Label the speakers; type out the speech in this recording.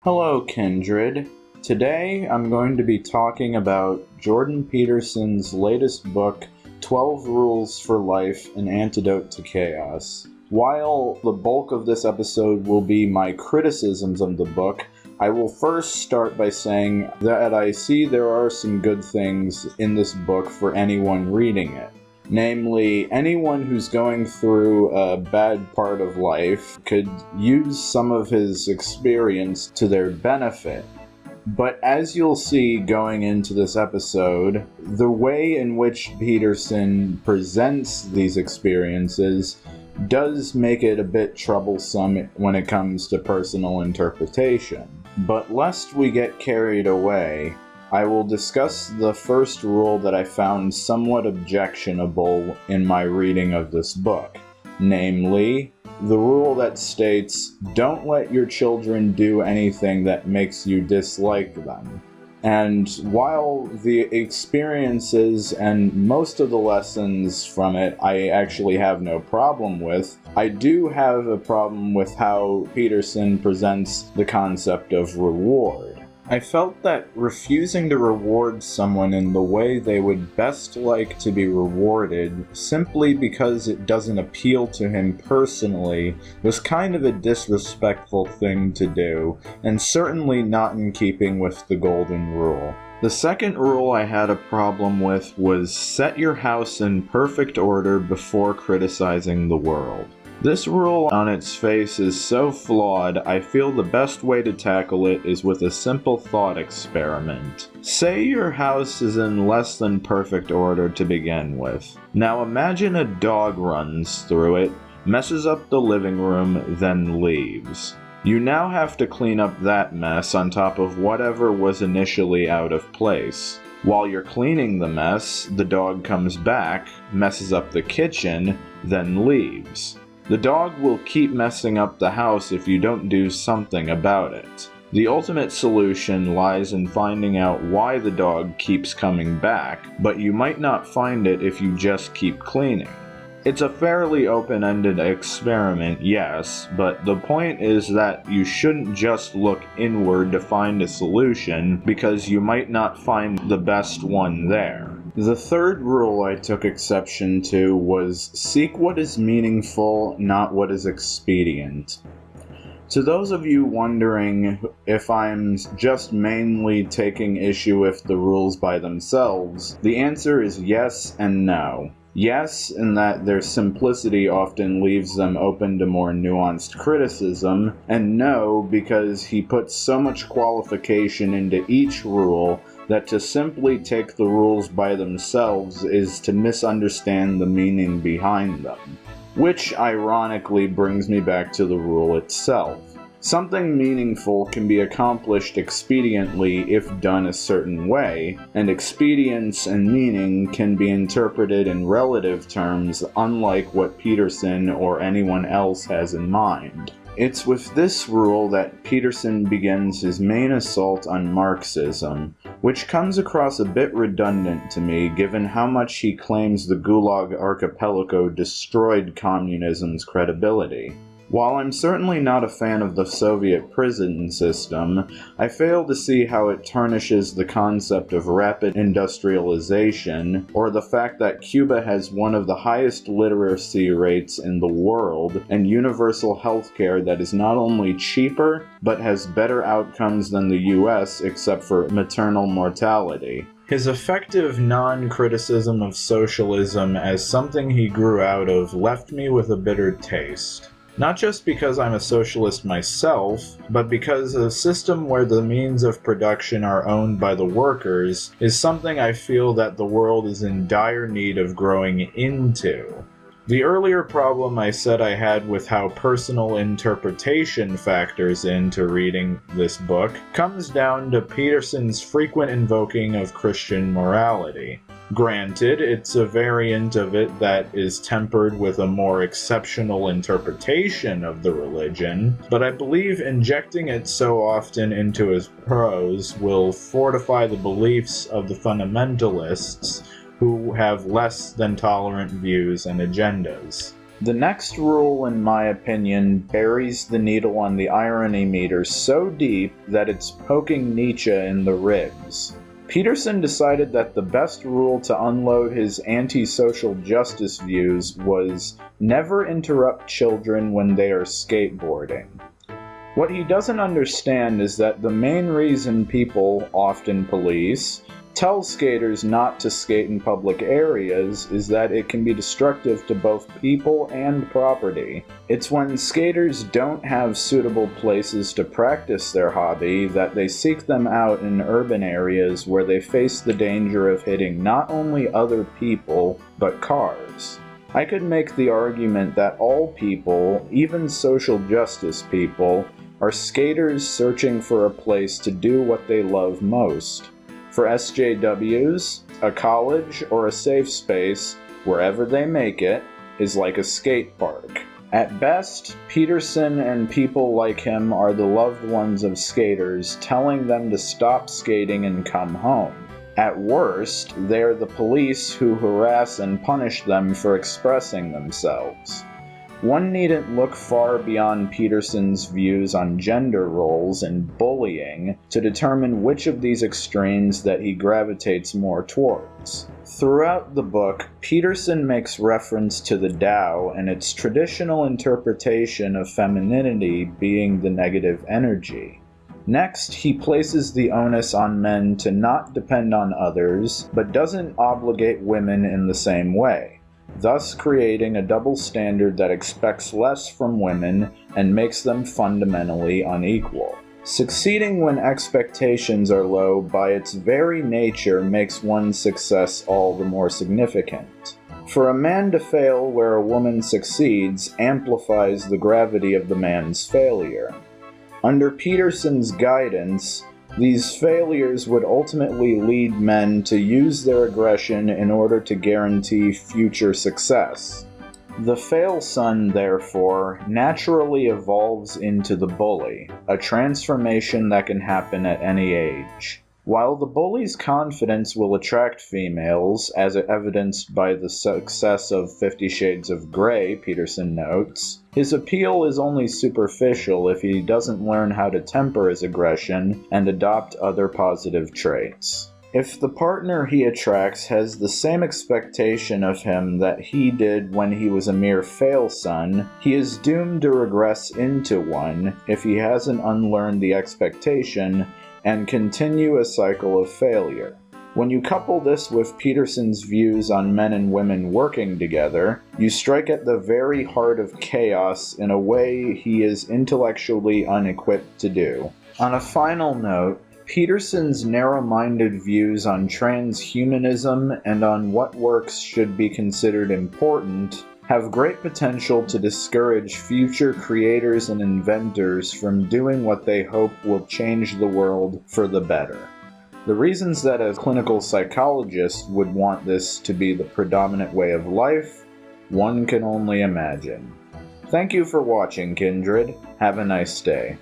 Speaker 1: Hello, Kindred. Today I'm going to be talking about Jordan Peterson's latest book, 12 Rules for Life, An Antidote to Chaos. While the bulk of this episode will be my criticisms of the book, I will first start by saying that I see there are some good things in this book for anyone reading it. Namely, anyone who's going through a bad part of life could use some of his experience to their benefit. But as you'll see going into this episode, the way in which Peterson presents these experiences does make it a bit troublesome when it comes to personal interpretation. But lest we get carried away, I will discuss the first rule that I found somewhat objectionable in my reading of this book, namely, the rule that states, don't let your children do anything that makes you dislike them. And while the experiences and most of the lessons from it I actually have no problem with, I do have a problem with how Peterson presents the concept of reward. I felt that refusing to reward someone in the way they would best like to be rewarded, simply because it doesn't appeal to him personally, was kind of a disrespectful thing to do, and certainly not in keeping with the golden rule. The second rule I had a problem with was set your house in perfect order before criticizing the world. This rule on its face is so flawed, I feel the best way to tackle it is with a simple thought experiment. Say your house is in less than perfect order to begin with. Now imagine a dog runs through it, messes up the living room, then leaves. You now have to clean up that mess on top of whatever was initially out of place. While you're cleaning the mess, the dog comes back, messes up the kitchen, then leaves. The dog will keep messing up the house if you don't do something about it. The ultimate solution lies in finding out why the dog keeps coming back, but you might not find it if you just keep cleaning. It's a fairly open-ended experiment, yes, but the point is that you shouldn't just look inward to find a solution, because you might not find the best one there. The third rule I took exception to was seek what is meaningful, not what is expedient. To those of you wondering if I'm just mainly taking issue with the rules by themselves, the answer is yes and no. Yes, in that their simplicity often leaves them open to more nuanced criticism, and no, because he puts so much qualification into each rule that to simply take the rules by themselves is to misunderstand the meaning behind them. Which ironically brings me back to the rule itself. Something meaningful can be accomplished expediently if done a certain way, and expedience and meaning can be interpreted in relative terms unlike what Peterson or anyone else has in mind. It's with this rule that Peterson begins his main assault on Marxism, which comes across a bit redundant to me given how much he claims the Gulag Archipelago destroyed communism's credibility. While I'm certainly not a fan of the Soviet prison system, I fail to see how it tarnishes the concept of rapid industrialization, or the fact that Cuba has one of the highest literacy rates in the world, and universal healthcare that is not only cheaper, but has better outcomes than the US except for maternal mortality. His effective non-criticism of socialism as something he grew out of left me with a bitter taste. Not just because I'm a socialist myself, but because a system where the means of production are owned by the workers is something I feel that the world is in dire need of growing into. The earlier problem I said I had with how personal interpretation factors into reading this book comes down to Peterson's frequent invoking of Christian morality. Granted, it's a variant of it that is tempered with a more exceptional interpretation of the religion, but I believe injecting it so often into his prose will fortify the beliefs of the fundamentalists who have less than tolerant views and agendas. The next rule, in my opinion, buries the needle on the irony meter so deep that it's poking Nietzsche in the ribs. Peterson decided that the best rule to unload his anti-social justice views was never interrupt children when they are skateboarding. What he doesn't understand is that the main reason people, often police, tell skaters not to skate in public areas is that it can be destructive to both people and property. It's when skaters don't have suitable places to practice their hobby that they seek them out in urban areas where they face the danger of hitting not only other people, but cars. I could make the argument that all people, even social justice people, are skaters searching for a place to do what they love most. For SJWs, a college or a safe space, wherever they make it, is like a skate park. At best, Peterson and people like him are the loved ones of skaters telling them to stop skating and come home. At worst, they are the police who harass and punish them for expressing themselves. One needn't look far beyond Peterson's views on gender roles and bullying to determine which of these extremes that he gravitates more towards. Throughout the book, Peterson makes reference to the Tao and its traditional interpretation of femininity being the negative energy. Next, he places the onus on men to not depend on others, but doesn't obligate women in the same way, thus creating a double standard that expects less from women and makes them fundamentally unequal. Succeeding when expectations are low by its very nature makes one's success all the more significant. For a man to fail where a woman succeeds amplifies the gravity of the man's failure. Under Peterson's guidance, these failures would ultimately lead men to use their aggression in order to guarantee future success. The fail son, therefore, naturally evolves into the bully, a transformation that can happen at any age. While the bully's confidence will attract females, as evidenced by the success of 50 Shades of Grey, Peterson notes, his appeal is only superficial if he doesn't learn how to temper his aggression and adopt other positive traits. If the partner he attracts has the same expectation of him that he did when he was a mere fail son, he is doomed to regress into one if he hasn't unlearned the expectation and continue a cycle of failure. When you couple this with Peterson's views on men and women working together, you strike at the very heart of chaos in a way he is intellectually unequipped to do. On a final note, Peterson's narrow-minded views on transhumanism and on what works should be considered important have great potential to discourage future creators and inventors from doing what they hope will change the world for the better. The reasons that a clinical psychologist would want this to be the predominant way of life, one can only imagine. Thank you for watching, Kindred. Have a nice day.